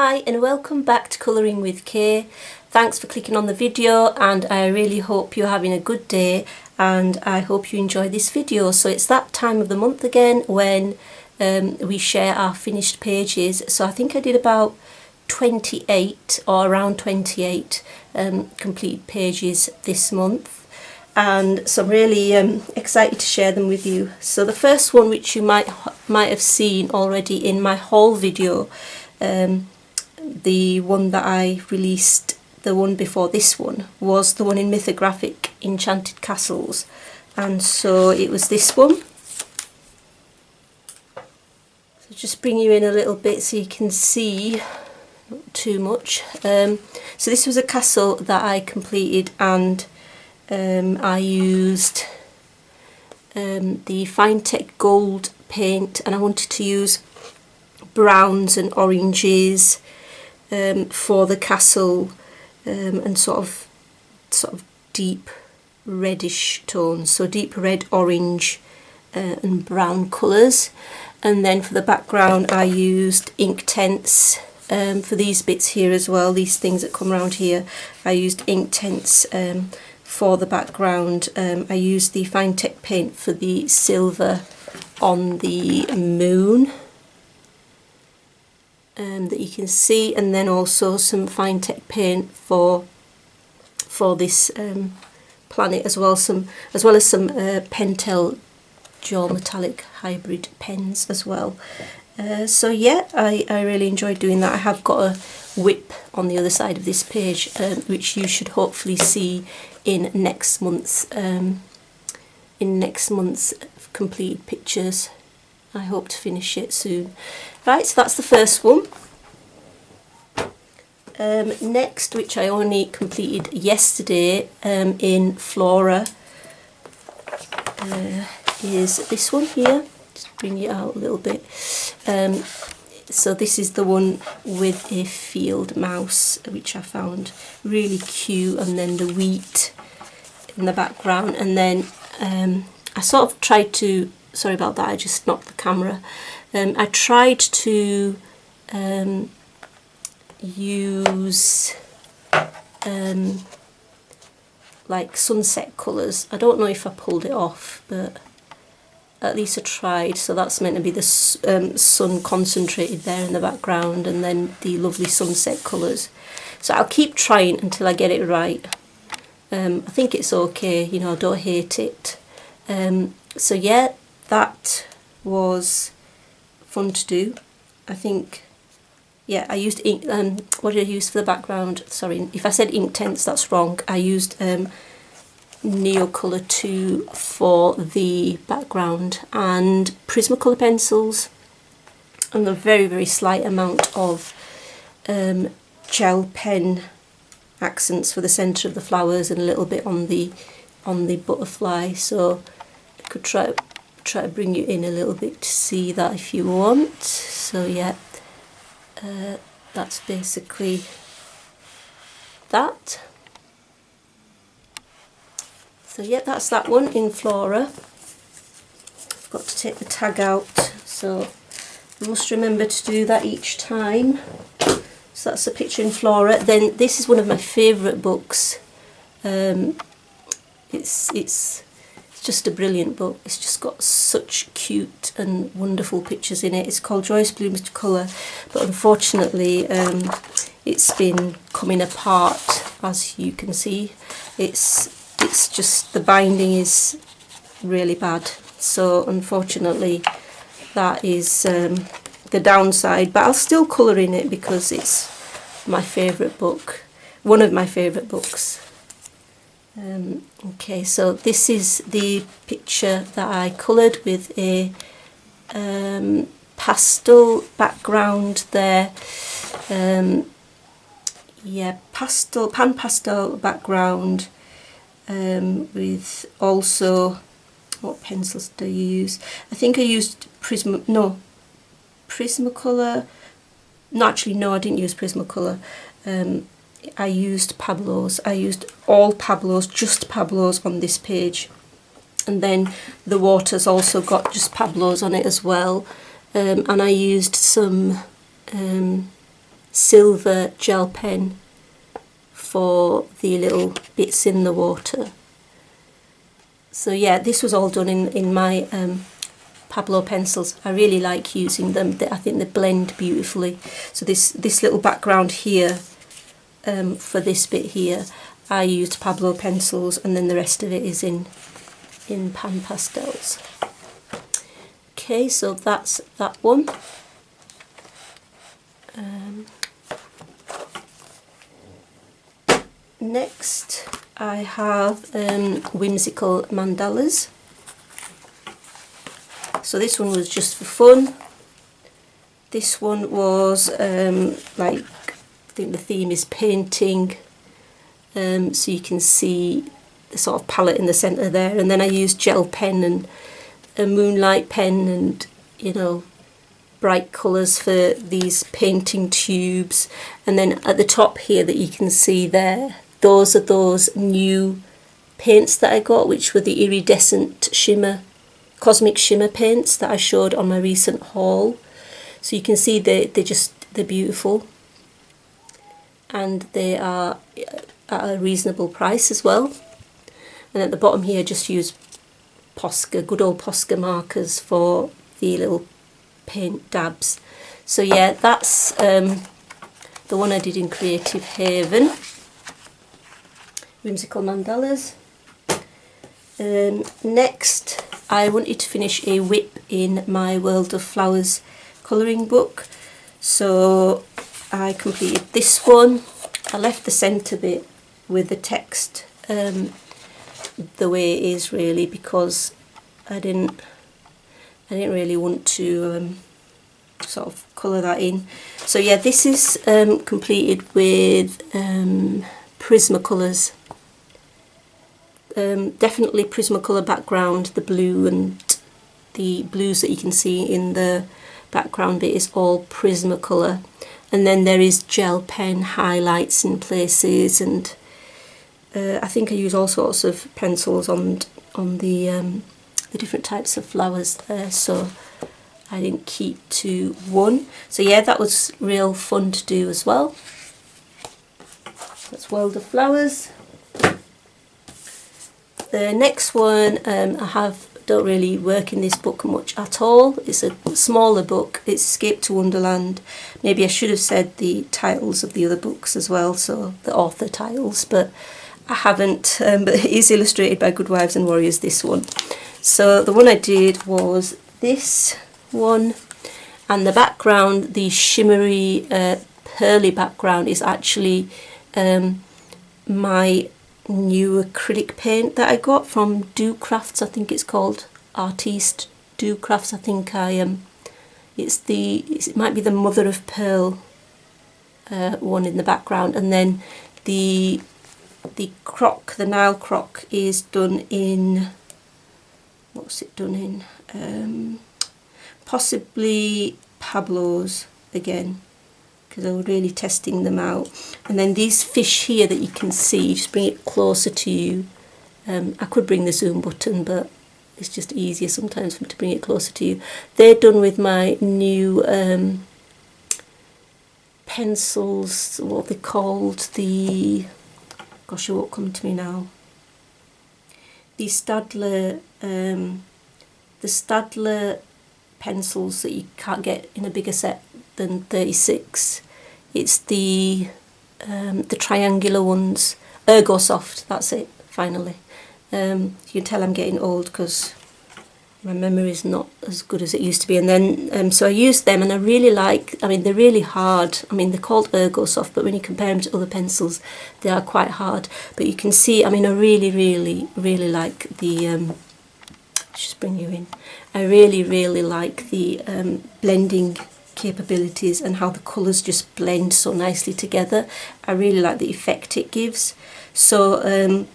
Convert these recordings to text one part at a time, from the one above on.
Hi and welcome back to Colouring with Kay. Thanks for clicking on the video, and I really hope you're having a good day and I hope you enjoy this video. So it's that time of the month again when we share our finished pages. So I think I did about 28 or around 28 completed pages this month, and so I'm really excited to share them with you. So the first one, which you might have seen already in my haul video, the one that I released, the one before this one, was the one in Mythographic Enchanted Castles, and so it was this one. So just bring you in a little bit so you can see, not too much. So this was a castle that I completed, and I used the Fine-Tech Gold paint, and I wanted to use browns and oranges for the castle, and sort of deep reddish tones, so deep red, orange and brown colours. And then for the background I used Inktense for these bits here as well, these things that come around here. I used Inktense for the background. I used the Fine-Tech paint for the silver on the moon that you can see, and then also some Fine-Tech paint for this planet as well, as well as some Pentel dual metallic hybrid pens as well. So yeah, I really enjoyed doing that. I have got a whip on the other side of this page, which you should hopefully see in next month's completed pictures. I hope to finish it soon. Right, so that's the first one. Next, which I only completed yesterday in Flora, is this one here. Just bring it out a little bit. So this is the one with a field mouse, which I found really cute, and then the wheat in the background. And then I sort of tried to, sorry about that, I just knocked the camera. I tried to use like sunset colours. I don't know if I pulled it off, but at least I tried. So that's meant to be the sun concentrated there in the background, and then the lovely sunset colours. So I'll keep trying until I get it right. I think it's okay, you know, I don't hate it. So yeah, that was fun to do. I think, yeah, I used ink. What did I use for the background? Sorry, if I said Inktense, that's wrong. I used Neocolor 2 for the background, and Prismacolor pencils, and a very, very slight amount of gel pen accents for the centre of the flowers, and a little bit on the butterfly. So I could try to bring you in a little bit to see that if you want. So yeah, that's basically that. So yeah, that's that one in Flora. I've got to take the tag out, so I must remember to do that each time. So that's a picture in Flora. Then this is one of my favourite books. It's just a brilliant book. It's just got such cute and wonderful pictures in it. It's called Joyous Blooms to Colour, but unfortunately it's been coming apart, as you can see. It's just, the binding is really bad, so unfortunately that is the downside, but I'll still colour in it because it's my favourite book, one of my favourite books. Okay, so this is the picture that I coloured with a pastel background there. Yeah, pan pastel background, with also, what pencils do you use? I think I used Prismacolor. No, actually no, I didn't use Prismacolor. I used Pablo's. I used all Pablo's, just Pablo's on this page, and then the water's also got just Pablo's on it as well. And I used some silver gel pen for the little bits in the water. So yeah, this was all done in my Pablo pencils. I really like using them. I think they blend beautifully. So this little background here, for this bit here, I used Pablo pencils, and then the rest of it is in pan pastels. Okay, so that's that one. Next I have Whimsical Mandalas. So this one was just for fun. This one was like, I think the theme is painting, so you can see the sort of palette in the centre there, and then I used gel pen and a moonlight pen and, you know, bright colours for these painting tubes. And then at the top here that you can see there, those are those new paints that I got, which were the iridescent shimmer, cosmic shimmer paints that I showed on my recent haul. So you can see they're beautiful, and they are at a reasonable price as well. And at the bottom here, just use Posca, good old Posca markers for the little paint dabs. So yeah, that's the one I did in Creative Haven, Whimsical Mandalas. Next, I wanted to finish a whip in my World of Flowers colouring book, so I completed this one. I left the centre bit with the text the way it is, really, because I didn't really want to sort of colour that in. So yeah, this is completed with Prismacolors. Definitely Prismacolor background, the blue and the blues that you can see in the background bit is all Prismacolor, and then there is gel pen highlights in places, and I think I use all sorts of pencils on the different types of flowers there, so I didn't keep to one. So yeah, that was real fun to do as well. That's World of Flowers. The next one don't really work in this book much at all. It's a smaller book. It's Escape to Wonderland. Maybe I should have said the titles of the other books as well, so the author titles, but I haven't. But it is illustrated by Good Wives and Warriors, this one. So the one I did was this one, and the background, the shimmery pearly background, is actually my new acrylic paint that I got from Do Crafts, I think it's called, Artiste Do Crafts. I think it might be the Mother of Pearl one in the background, and then the croc, the Nile croc, is done in, what's it done in? Possibly Pablo's again, because I was really testing them out. And then these fish here that you can see, just bring it closer to you. I could bring the zoom button, but it's just easier sometimes for me to bring it closer to you. They're done with my new pencils, what are they called? Gosh, it won't come to me now. The Stadler pencils that you can't get in a bigger set than 36. It's the triangular ones, Ergosoft, that's it, finally. You can tell I'm getting old because my memory is not as good as it used to be. And then so I used them, and I really like, I mean, they're really hard. I mean, they're called Ergosoft, but when you compare them to other pencils, they are quite hard. But you can see, I mean, I really like the just bring you in. I really like the blending capabilities and how the colours just blend so nicely together. I really like the effect it gives. So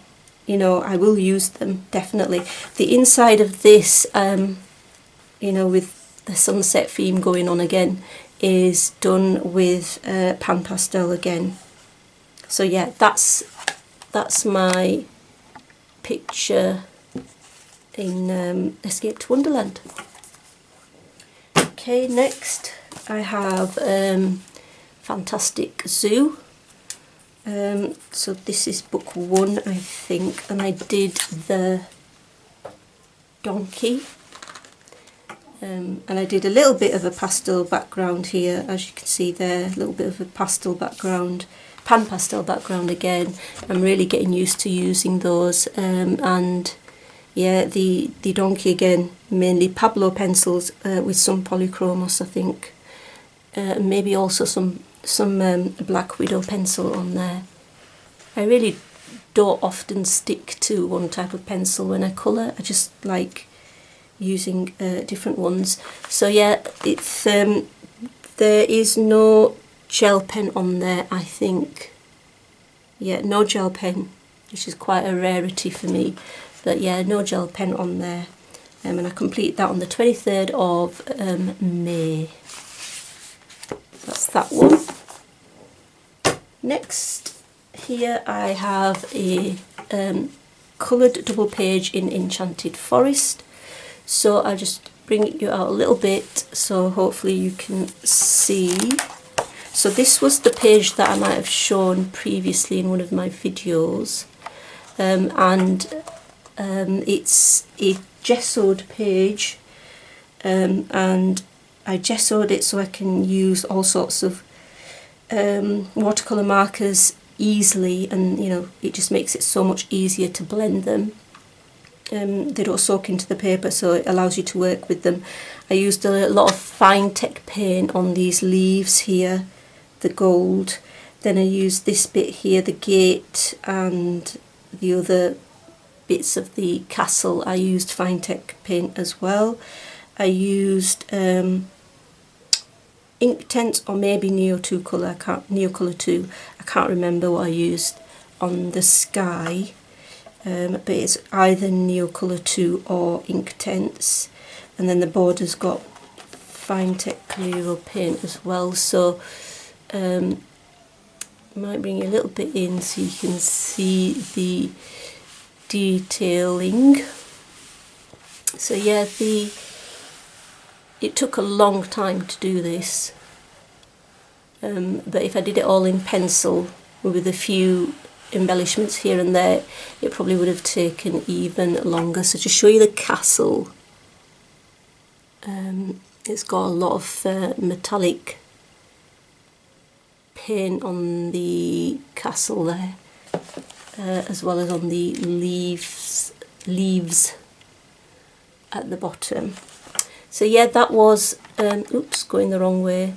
you know, I will use them definitely. The inside of this, you know, with the sunset theme going on again, is done with pan pastel again. So yeah, that's my picture in Escape to Wonderland. Okay, next I have Fantastic Zoo. So this is book 1, I think, and I did the donkey. And I did a little bit of a pastel background here, as you can see there, a little bit of a pastel background, pan pastel background again. I'm really getting used to using those, and yeah, the donkey again, mainly Pablo pencils with some polychromos, I think, maybe also some Black Widow pencil on there. I really don't often stick to one type of pencil when I colour. I just like using different ones. So yeah, it's there is no gel pen on there, I think. Yeah, no gel pen, which is quite a rarity for me. But yeah, no gel pen on there. And I completed that on the 23rd of May. That's that one. Next, here I have a coloured double page in Enchanted Forest. So I'll just bring you out a little bit so hopefully you can see. So this was the page that I might have shown previously in one of my videos, it's a gessoed page, and I gessoed it so I can use all sorts of watercolour markers easily, and you know, it just makes it so much easier to blend them. They don't soak into the paper, so it allows you to work with them. I used a lot of fine tech paint on these leaves here, the gold. Then I used this bit here, the gate, and the other bits of the castle. I used fine tech paint as well. I used Inktense or maybe Neo 2 colour, Neo Colour 2. I can't remember what I used on the sky. But it's either Neo Colour 2 or Inktense, and then the border's got fine tech Clear paint as well, so might bring you a little bit in so you can see the detailing. So yeah, it took a long time to do this, but if I did it all in pencil with a few embellishments here and there, it probably would have taken even longer. So to show you the castle, it's got a lot of metallic paint on the castle there, as well as on the leaves at the bottom. So yeah, that was oops, going the wrong way.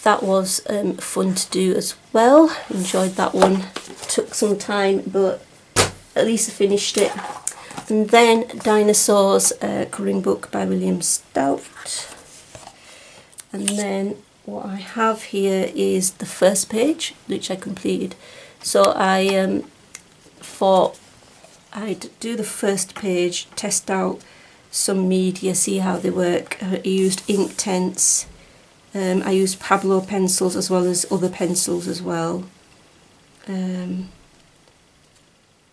That was fun to do as well. Enjoyed that one. Took some time, but at least I finished it. And then Dinosaurs, colouring book by William Stout. And then what I have here is the first page, which I completed. So I thought I'd do the first page, test out some media, see how they work. I used Inktense. I used Pablo pencils as well as other pencils as well.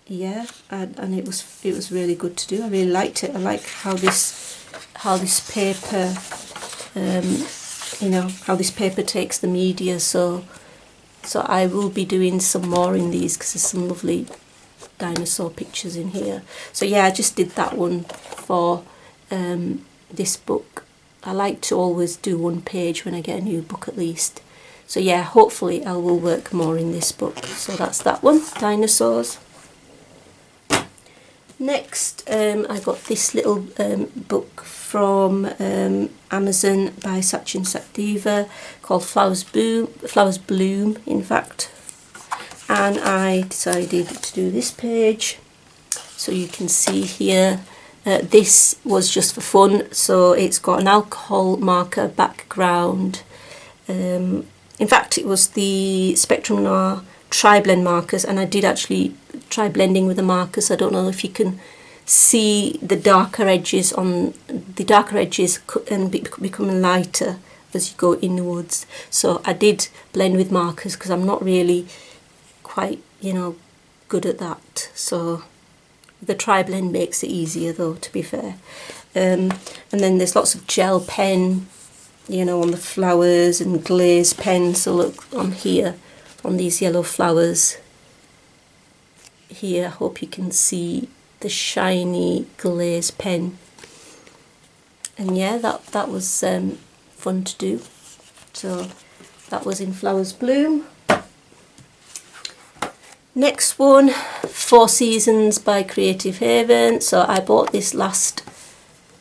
Yeah, and it was really good to do. I really liked it. I like how this paper, you know, how this paper takes the media. So I will be doing some more in these because there's some lovely dinosaur pictures in here. So yeah, I just did that one for this book. I like to always do one page when I get a new book at least. So yeah, hopefully I will work more in this book. So that's that one, Dinosaurs. Next, I got this little book from Amazon by Sachin Sakdeva called Flowers Bloom, in fact. And I decided to do this page. So you can see here, this was just for fun, so it's got an alcohol marker background. In fact, it was the Spectrum Noir tri-blend markers, and I did actually try blending with the markers. I don't know if you can see the darker edges and becoming lighter as you go inwards. So I did blend with markers because I'm not really quite, you know, good at that. So the tri-blend makes it easier though, to be fair. And then there's lots of gel pen you know, on the flowers and glaze pen. So look on here, on these yellow flowers here, I hope you can see the shiny glaze pen. And yeah, that was fun to do. So that was in Flowers Bloom. Next one, Four Seasons by Creative Haven. So I bought this last,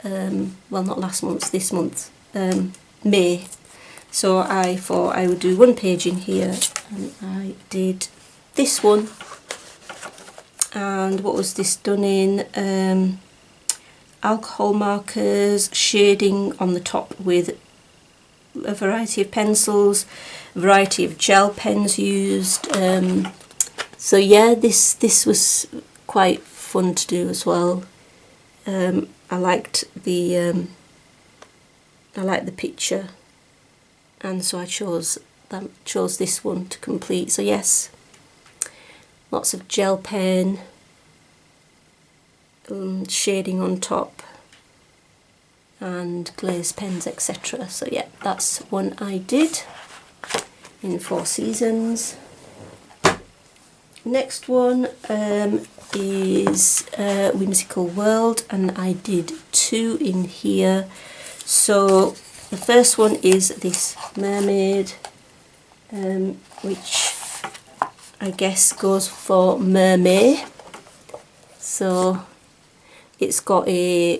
well, not last month, this month, May. So I thought I would do one page in here, and I did this one. And what was this done in? Alcohol markers, shading on the top with a variety of pencils, a variety of gel pens used. So yeah, this was quite fun to do as well. I liked the picture, and so I chose this one to complete. So yes, lots of gel pen, shading on top, and glaze pens, etc. So yeah, that's one I did in Four Seasons. Next one is Whimsical World, and I did two in here. So the first one is this Mermaid, which I guess goes for Mermaid. So it's got a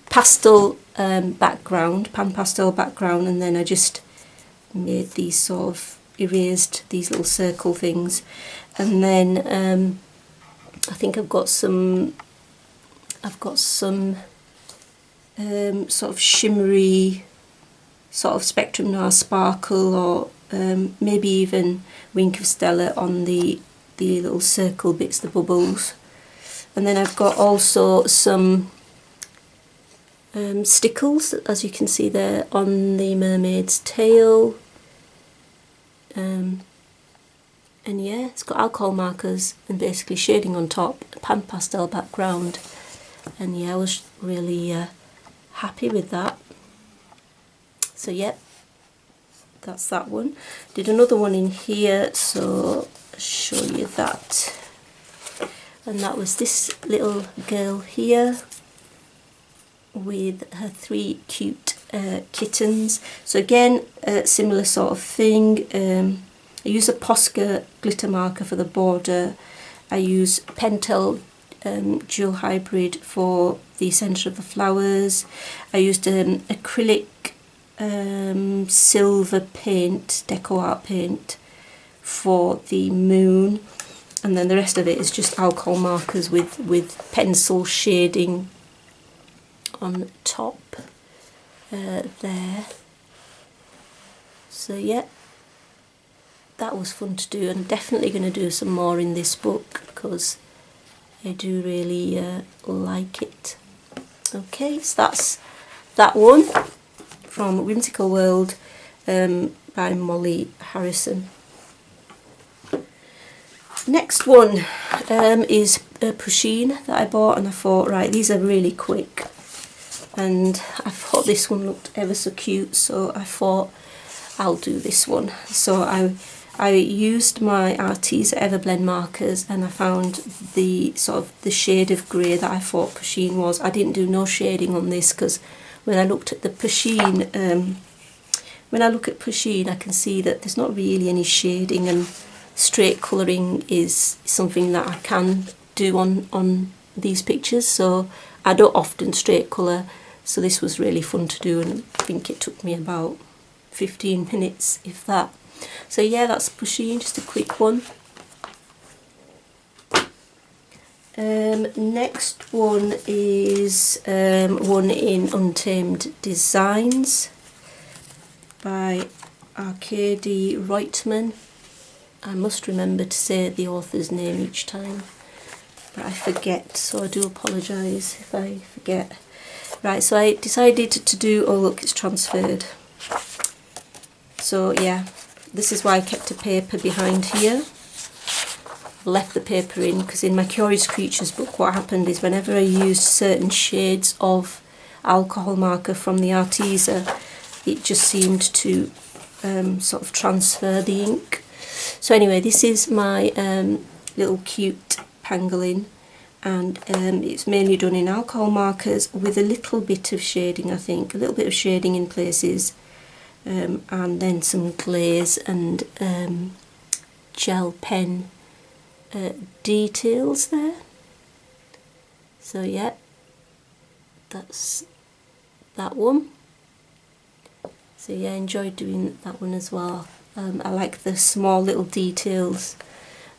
pastel background, pan pastel background, and then I just made these sort of erased these little circle things, and then I think I've got some sort of shimmery sort of Spectrum Noir sparkle, or maybe even Wink of Stella on the little circle bits, the bubbles. And then I've got also some stickles, as you can see there, on the mermaid's tail. And yeah, it's got alcohol markers and basically shading on top, pan pastel background. And yeah, I was really happy with that. So yeah, that's that one. Did another one in here, so I'll show you that. And that was this little girl here with her three cute kittens. So again, similar sort of thing. I use a Posca glitter marker for the border. I use Pentel Dual Hybrid for the centre of the flowers. I used acrylic silver paint, deco art paint, for the moon. And then the rest of it is just alcohol markers with pencil shading on top there. So yeah, that was fun to do, and I'm definitely going to do some more in this book because I do really like it. Okay, so that's that one from Whimsical World by Molly Harrison. Next one is a Pusheen that I bought, and I thought, right, these are really quick, and I thought this one looked ever so cute, so I thought I'll do this one. So I used my Arteza Everblend markers, and I found the sort of the shade of grey that I thought Pusheen was. I didn't do no shading on this because when I looked at the Pusheen, when I look at Pusheen, I can see that there's not really any shading, and straight colouring is something that I can do on these pictures. So I don't often straight colour, so this was really fun to do, and I think it took me about 15 minutes, if that. So yeah, that's Pusheen, just a quick one. Next one is one in Untamed Designs by Arkady Reutemann. I must remember to say the author's name each time, but I forget, so I do apologise if I forget. Right, so I decided to do, oh look, it's transferred. So yeah, this is why I kept a paper behind here. Left the paper in because in my Curious Creatures book, what happened is whenever I used certain shades of alcohol marker from the Arteza, it just seemed to sort of transfer the ink. So anyway, this is my little cute pangolin, and it's mainly done in alcohol markers with a little bit of shading, I think, a little bit of shading in places, and then some glaze and gel pen details there. So yeah, that's that one. So yeah, I enjoyed doing that one as well. I like the small little details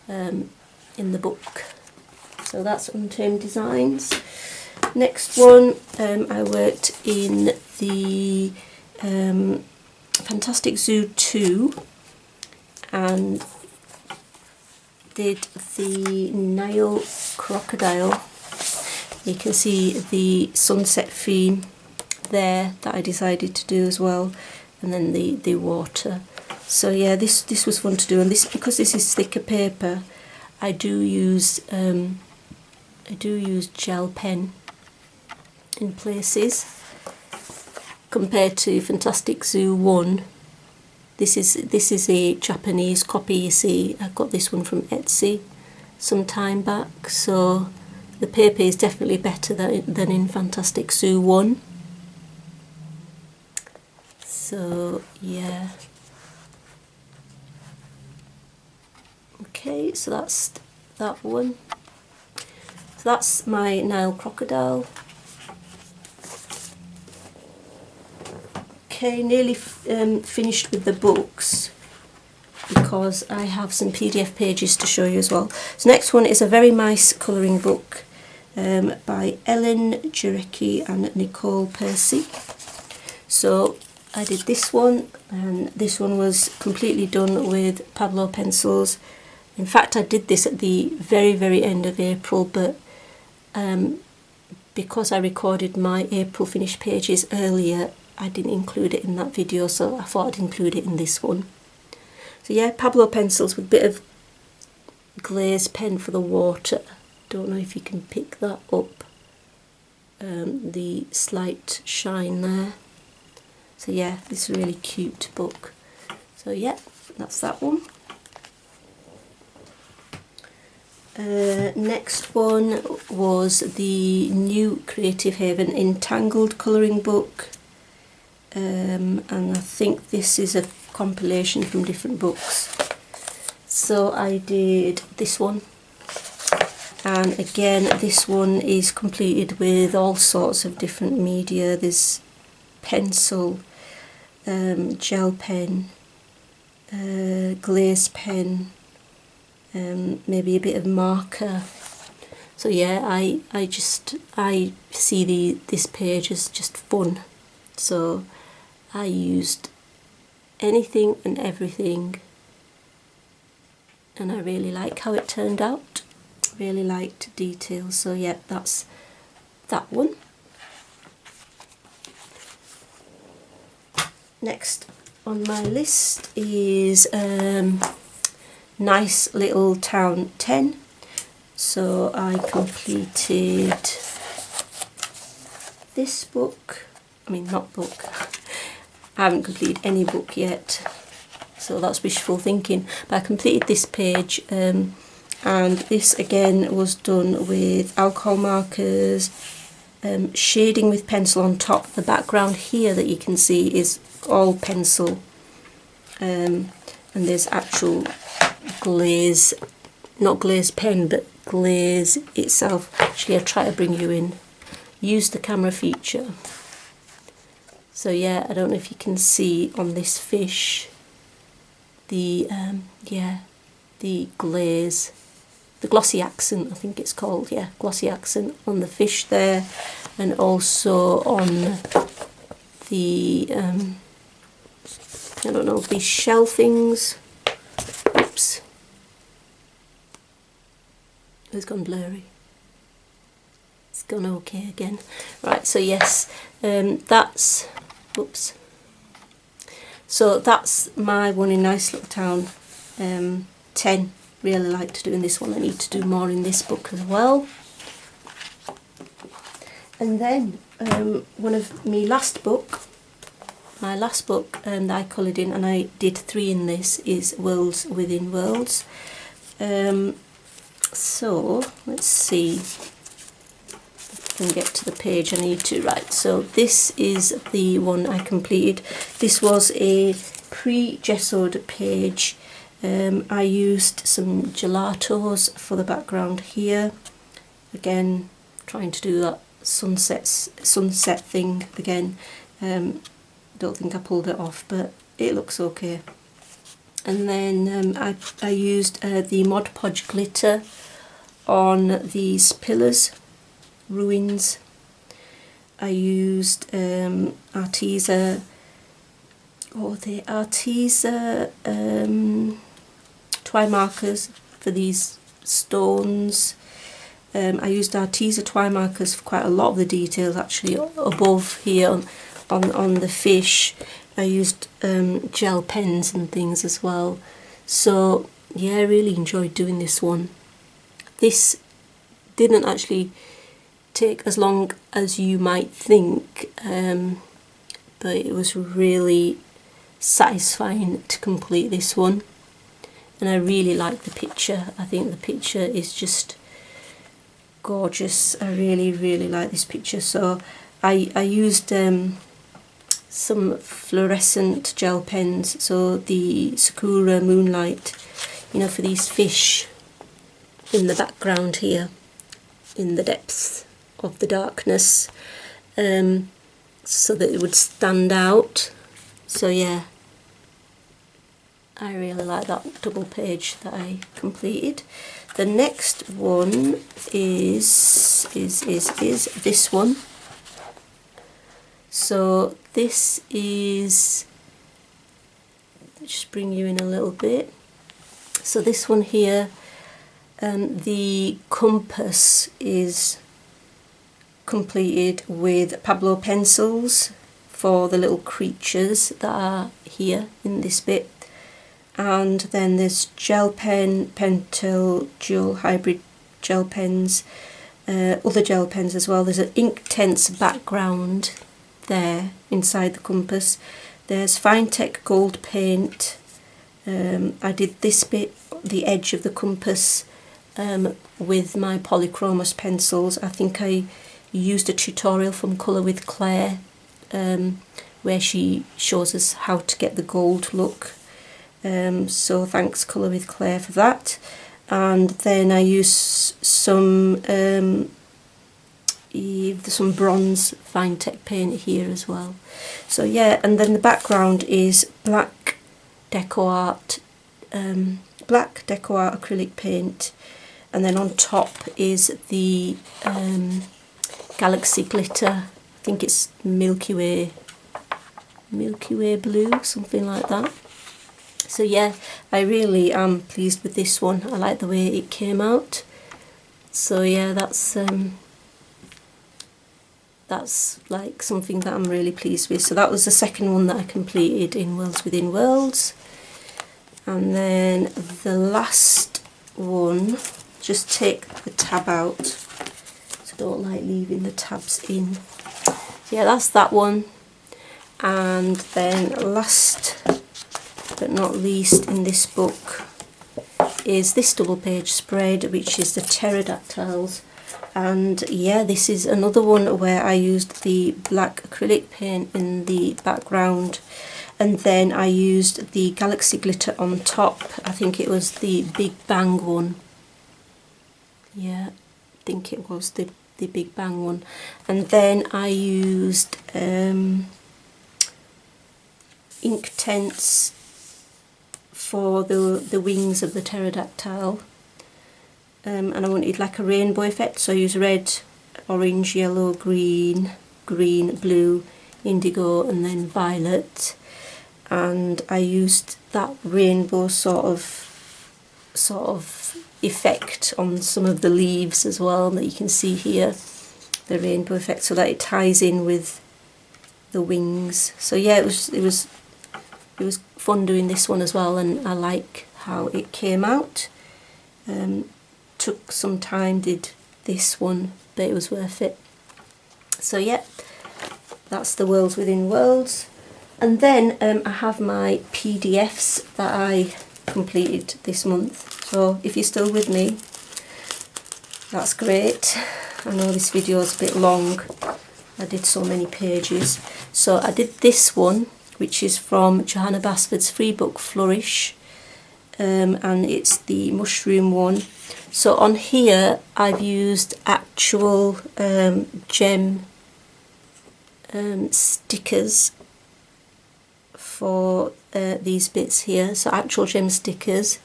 in the book. So that's Untamed Designs. Next one, I worked in the Fantastic Zoo 2 and did the Nile Crocodile. You can see the sunset theme there that I decided to do as well, and then the water. So yeah, this was fun to do, and this, because this is thicker paper, I do use gel pen in places. Compared to Fantastic Zoo 1, this is a Japanese copy. You see, I got this one from Etsy some time back, so the paper is definitely better than in Fantastic Zoo 1. So yeah. Okay, so that's that one. So that's my Nile Crocodile. Okay, nearly finished with the books because I have some PDF pages to show you as well. So next one is a very nice colouring book by Ellen Jarecki and Nicole Percy. So I did this one, and this one was completely done with Pablo pencils. In fact, I did this at the very end of April, but because I recorded my April finished pages earlier, I didn't include it in that video, so I thought I'd include it in this one. So yeah, Pablo pencils with a bit of glaze pen for the water. Don't know if you can pick that up, the slight shine there. So yeah, this is a really cute book. So yeah, that's that one. Next one was the new Creative Haven Entangled colouring book, and I think this is a compilation from different books. So I did this one, and again this one is completed with all sorts of different media. There's pencil, gel pen, glaze pen, maybe a bit of marker. So yeah, I see this page as just fun, so I used anything and everything, and I really like how it turned out. Really liked details. So yeah, that's that one. Next on my list is Nice Little Town 10. So I completed this book. I mean, not book. I haven't completed any book yet, so that's wishful thinking. But I completed this page, and this again was done with alcohol markers, shading with pencil on top. The background here that you can see is all pencil, and there's actual glaze, not glaze pen, but glaze itself. Actually, I'll try to bring you in. Use the camera feature. So yeah, I don't know if you can see on this fish the the glaze, the glossy accent, I think it's called, yeah, glossy accent on the fish there, and also on the I don't know, these shell things. Oops, it's gone blurry. It's gone okay again. Right, so yes, that's, oops. So that's my one in Nice Little Town 10. Really liked doing this one. I need to do more in this book as well. And then one of my last book my last book that I coloured in, and I did 3 in this, is Worlds Within Worlds. So let's see if I can get to the page I need to. Right, so this is the one I completed. This was a pre-gessoed page. I used some gelatos for the background here. Again, trying to do that sunset thing again. Don't think I pulled it off, but it looks okay. And then I used the Mod Podge glitter on these pillars, ruins. I used Arteza, twine markers for these stones. I used Arteza twine markers for quite a lot of the details actually above here on the fish. I used gel pens and things as well. So yeah, I really enjoyed doing this one. This didn't actually take as long as you might think, but it was really satisfying to complete this one. And I really like the picture. I think the picture is just gorgeous. I really like this picture. So I used some fluorescent gel pens, so the Sakura Moonlight, you know, for these fish in the background here, in the depths of the darkness, so that it would stand out. So yeah, I really like that double page that I completed. The next one is this one. So this is, let's just bring you in a little bit. So this one here, the compass is completed with Pablo pencils for the little creatures that are here in this bit. And then there's gel pen, Pentel, dual hybrid gel pens, other gel pens as well. There's an Inktense background there inside the compass. There's Finetech gold paint. I did this bit, the edge of the compass, with my Polychromos pencils. I think I used a tutorial from Colour with Claire, where she shows us how to get the gold look. So thanks Colour with Claire for that. And then I used some bronze Finetech paint here as well. So yeah, and then the background is black deco art acrylic paint, and then on top is the Galaxy glitter. I think it's Milky Way blue, something like that. So yeah, I really am pleased with this one. I like the way it came out. So yeah, that's like something that I'm really pleased with. So that was the second one that I completed in Worlds Within Worlds. And then the last one, just take the tab out, so I don't like leaving the tabs in. Yeah, that's that one. And then last but not least in this book is this double page spread, which is the pterodactyls. And yeah, this is another one where I used the black acrylic paint in the background, and then I used the Galaxy glitter on top. I think it was the Big Bang one. Yeah, I think it was the Big Bang one. And then I used Inktense for the wings of the pterodactyl. And I wanted like a rainbow effect, so I used red, orange, yellow, green, blue, indigo, and then violet. And I used that rainbow sort of effect on some of the leaves as well, that you can see here, the rainbow effect, so that it ties in with the wings. So yeah, it was fun doing this one as well, and I like how it came out. Took some time, did this one, but it was worth it. So yeah, that's the Worlds Within Worlds. And then I have my PDFs that I completed this month. So if you're still with me, that's great. I know this video is a bit long. I did so many pages. So I did this one, which is from Johanna Basford's free book Flourish, and it's the mushroom one. So on here I've used actual gem stickers for these bits here. So actual gem stickers.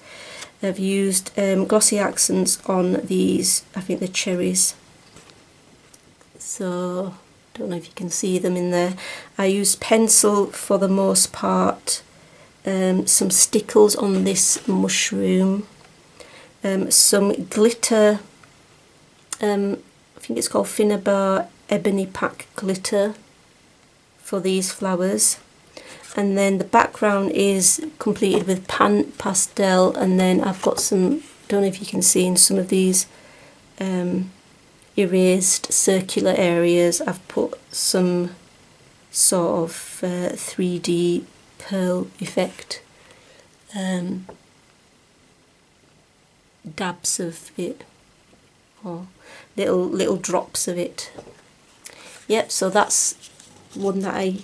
I've used glossy accents on these, I think they're cherries. So don't know if you can see them in there. I used pencil for the most part, some stickles on this mushroom, some glitter, I think it's called Finnabar Ebony Pack glitter for these flowers. And then the background is completed with pan pastel, and then I've got some, don't know if you can see in some of these erased circular areas, I've put some sort of 3D pearl effect, dabs of it, or little drops of it. Yep, so that's one that I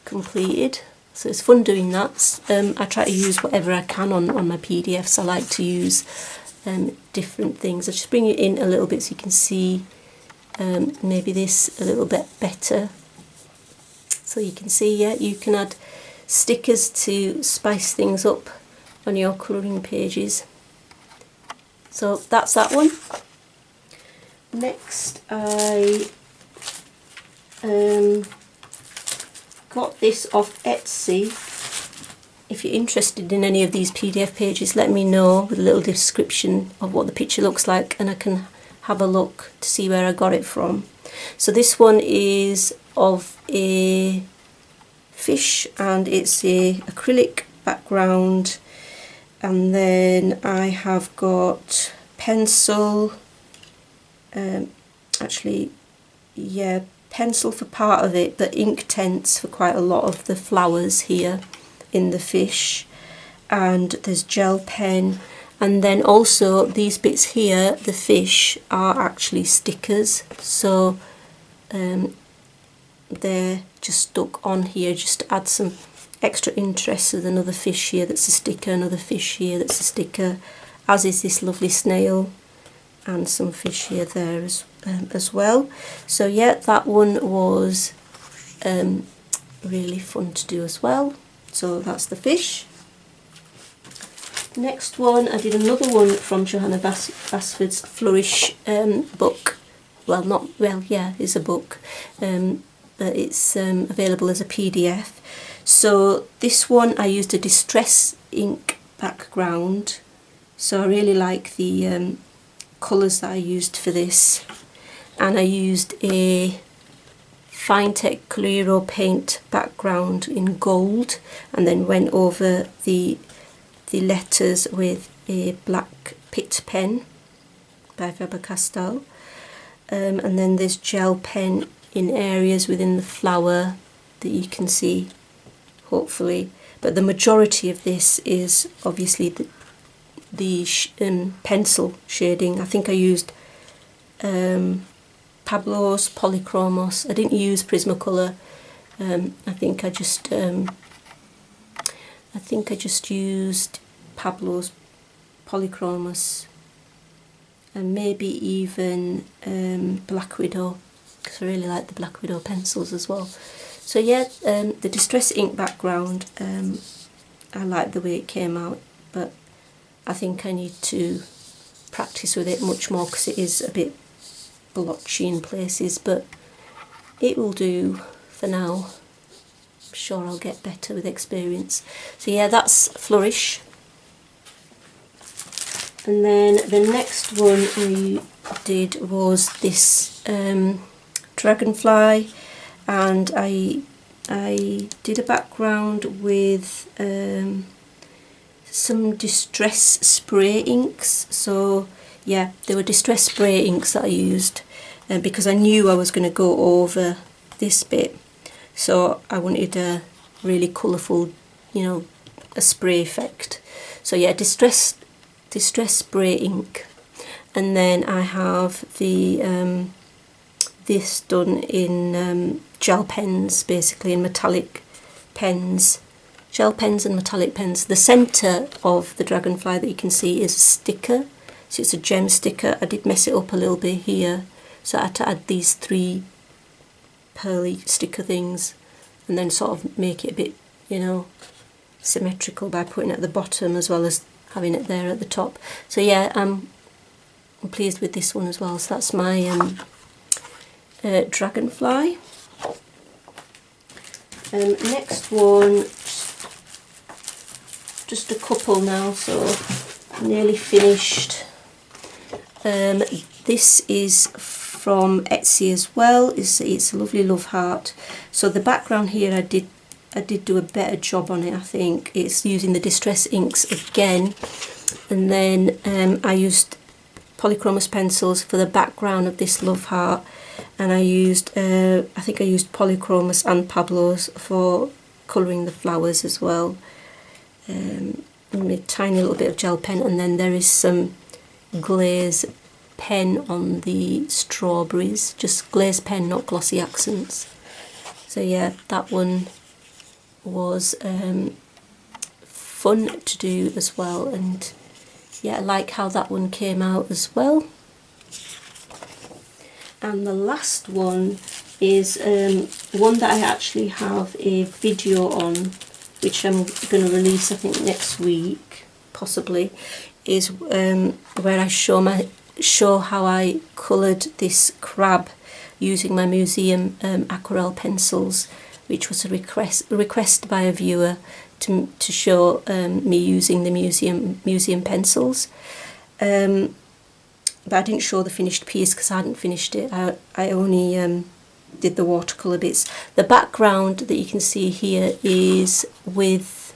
completed. So it's fun doing that. I try to use whatever I can on my PDFs. I like to use different things. I just bring it in a little bit so you can see maybe this a little bit better. So you can see, yeah, you can add stickers to spice things up on your colouring pages. So that's that one. Next I got this off Etsy. If you're interested in any of these PDF pages, let me know with a little description of what the picture looks like, and I can have a look to see where I got it from. So this one is of a fish, and it's a acrylic background, and then I have got pencil, actually, yeah, pencil for part of it, but ink tents for quite a lot of the flowers here in the fish, and there's gel pen, and then also these bits here, the fish, are actually stickers, so they're just stuck on here just to add some extra interest. There's another fish here that's a sticker, another fish here that's a sticker, as is this lovely snail, and some fish here there as well. So yeah, that one was really fun to do as well. So that's the fish. Next one, I did another one from Johanna Basford's Flourish book. Well, yeah, it's a book, but it's available as a PDF. So this one I used a distress ink background. So I really like the colours that I used for this, and I used a Finetech Coliro paint background in gold, and then went over the letters with a black Pitt pen by Faber-Castell, and then there's gel pen in areas within the flower that you can see, hopefully, but the majority of this is obviously the pencil shading. I think I used Pablo's Polychromos. I didn't use Prismacolor. I think I just used Pablo's Polychromos, and maybe even Black Widow, because I really like the Black Widow pencils as well. So yeah, the distress ink background, I like the way it came out, but I think I need to practice with it much more because it is a bit blotchy in places, but it will do for now. I'm sure I'll get better with experience. So yeah, that's Flourish. And then the next one I did was this Dragonfly, and I did a background with some distress spray inks. So yeah, there were distress spray inks that I used because I knew I was going to go over this bit, so I wanted a really colourful, you know, a spray effect. So yeah, distress spray ink. And then I have the this done in gel pens, basically, in metallic pens, gel pens and metallic pens. The centre of the Dragonfly that you can see is a sticker, so it's a gem sticker. I did mess it up a little bit here, so I had to add these 3 pearly sticker things and then sort of make it a bit, you know, symmetrical by putting it at the bottom as well as having it there at the top. So yeah, I'm pleased with this one as well. So that's my Dragonfly. Next one, just a couple now, so nearly finished. This is from Etsy as well. It's a lovely love heart. So the background here, I did do a better job on it, I think. It's using the distress inks again, and then I used polychromos pencils for the background of this love heart, and I used I think I used polychromos and Pablo's for colouring the flowers as well. A tiny little bit of gel pen, and then there is some glaze pen on the strawberries, just glaze pen, not glossy accents. So yeah, that one was fun to do as well, and yeah, I like how that one came out as well. And the last one is one that I actually have a video on, which I'm going to release I think next week possibly, is where I show how I coloured this crab using my museum aquarelle pencils, which was a request by a viewer to show me using the museum pencils. But I didn't show the finished piece because I hadn't finished it. I only did the watercolour bits. The background that you can see here is with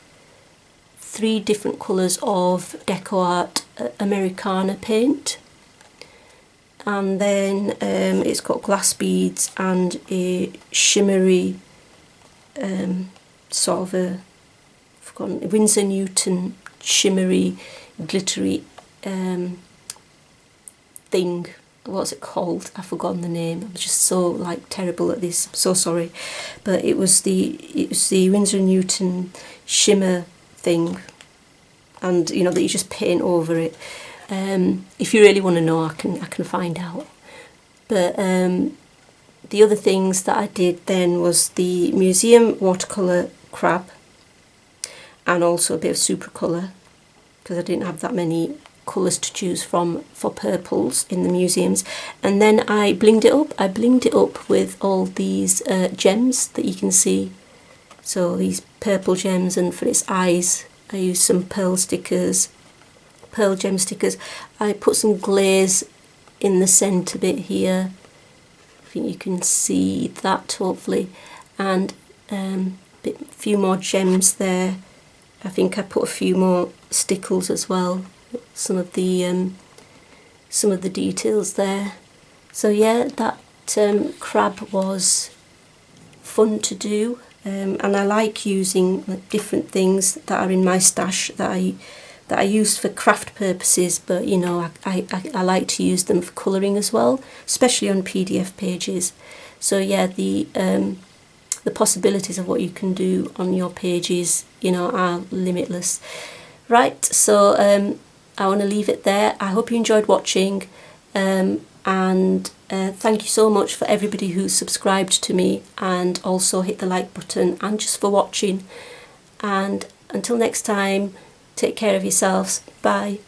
3 different colours of Deco Art Americana paint, and then it's got glass beads and a shimmery sort of a Winsor Newton shimmery glittery thing. What's it called? I've forgotten the name. I'm just so like terrible at this. I'm so sorry. But it was the Winsor Newton shimmer thing, and you know that you just paint over it. If you really want to know, I can find out. But the other things that I did then was the museum watercolour crab, and also a bit of super colour, because I didn't have that many colours to choose from for purples in the museums. And then I blinged it up. I blinged it up with all these gems that you can see. So these purple gems, and for its eyes I used some pearl gem stickers. I put some glaze in the centre bit here. I think you can see that hopefully, and a few more gems there. I think I put a few more stickles as well. Some of the details there. So yeah, that crab was fun to do, and I like using different things that are in my stash that I used for craft purposes, but you know I like to use them for colouring as well, especially on PDF pages. So yeah, the possibilities of what you can do on your pages, you know, are limitless. Right, so I want to leave it there. I hope you enjoyed watching, and thank you so much for everybody who subscribed to me and also hit the like button, and just for watching. And until next time, take care of yourselves. Bye.